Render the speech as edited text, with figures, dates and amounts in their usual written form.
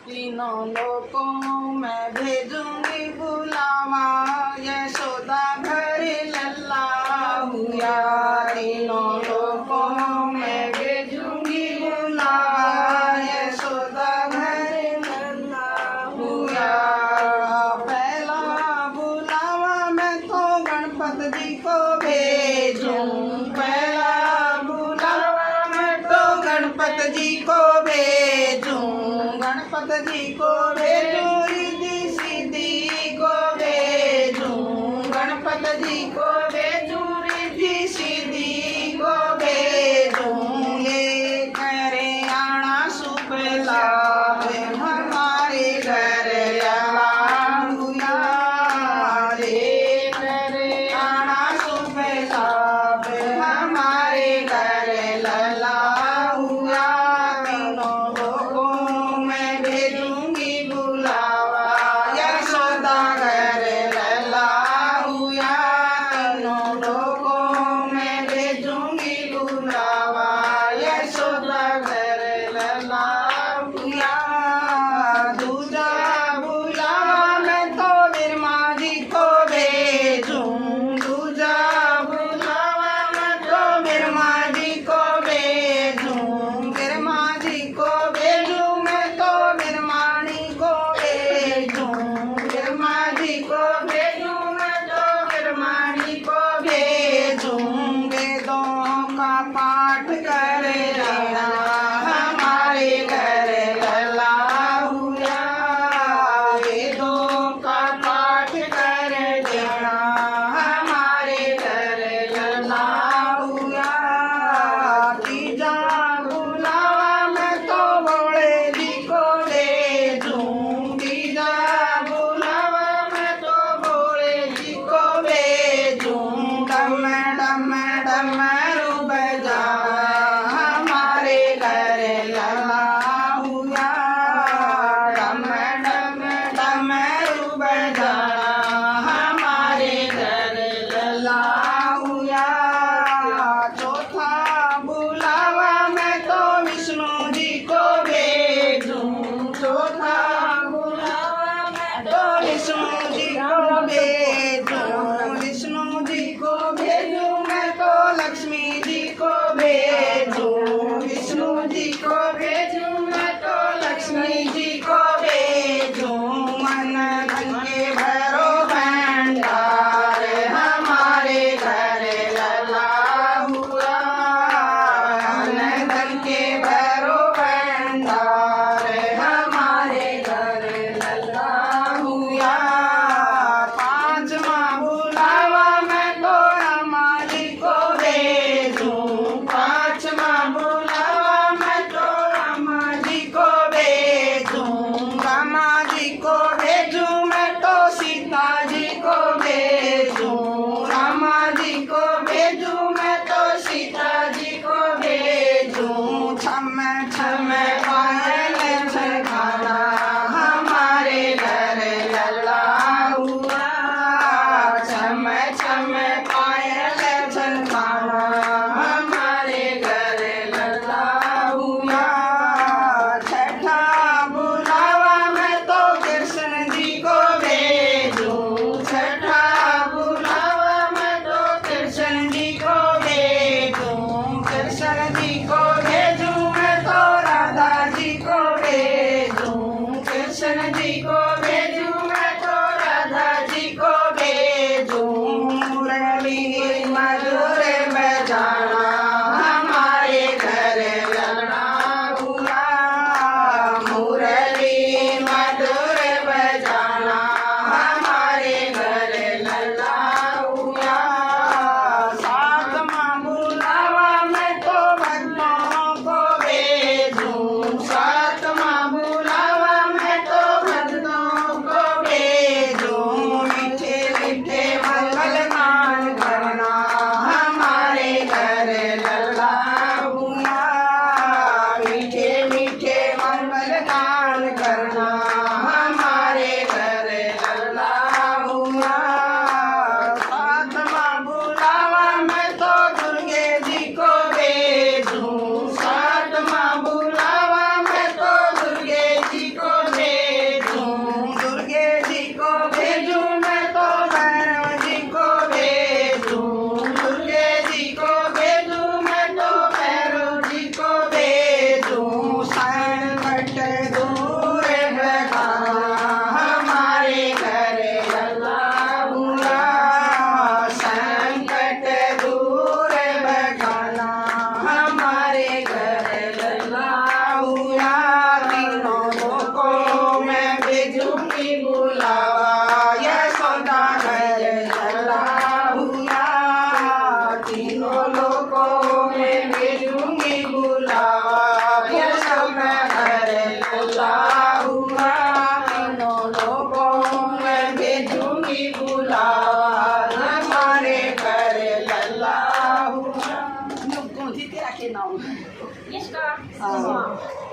तीनों लोकों में भेजूंगी बुलावा, यशोदा घर लल्ला हुआ। तीनों लोकों में भेजूंगी बुलावा, यशोदा घर लल्ला हुआ। पहला बुलावा मैं तो गणपत जी को भेजूं, पहला बुलावा मैं तो गणपत जी को भेजूं, गणपत जी को भेजूं, रिद्धि सिद्धि को भेजूं, गणपत जी को भेजूं, रिद्धि सिद्धि को भेजूं। ये करे आना शुभ लाभ हमारे घर हुआ, ये करे आना शुभ लाभ हमारे घर लला हुआ। तीनों लोगों में भेजूंगी बुलावा, यशोदा घर लला हुआ। तीनों लोगों में भेजूंगी बुलावा, यशोदा घर लला हुआ। दूजा बुलावा मैं तो बिरमा जी को भेजूं, दूजा बुलावा मैं तो बिरमा जी को भेजूं, बिरमा जी को भेजूं, मैं तो बिरमाणी को भेजूं, बिरमा जी को भेजूं, मैं तो बिरमाणी को भेजूं। वेदों का पाठ कर लेना हमारे घर लला हुआ, वेदों का पाठ कर देना हमारे घर लला हुआ। तीजा बुलावा मैं तो भोले जी को भेजूं, तीजा बुलावा मैं तो भोले जी को भेजूं। डम डम डमरू बजा हमारे घर लला हुआ, डम डम डमरू बजा हमारे घर लला हुआ। चौथा बुलावा मैं तो विष्णु जी को भेजूं, चौथा बुलावा मैं तो विष्णु जी को भेजूं, विष्णु जी को भेजूं, मैं तो लक्ष्मी जी को भेजूं, विष्णु जी को भेजूं, मैं तो लक्ष्मी जी को भेजूं। मन धन के भरो भंडार हमारे घर लला हुआ, मन धन के भरो भंडार हमारे घर लला हुआ। पांचवा बुलावा मैं तो रमा जी को भेजूं, पांचवा बुलावा मैं तो रमा जी को भेजूं, रमा जी को भेजूं, मैं तो सीता जी को भेजूं, रमा जी को भेजूं, मैं तो सीता जी को भेजूं। छम छम पायल छकाना हमारे घर लला हुआ, छम छम पायल छकाना हमारे घर लला हुआ। छठा बुलावा मैं तो कृष्ण जी को भेजूं, छठा बुलावा मैं तो कृष्ण जी को भेजूं, कृष्ण जी को भेजूं, मैं तो राधा हाँ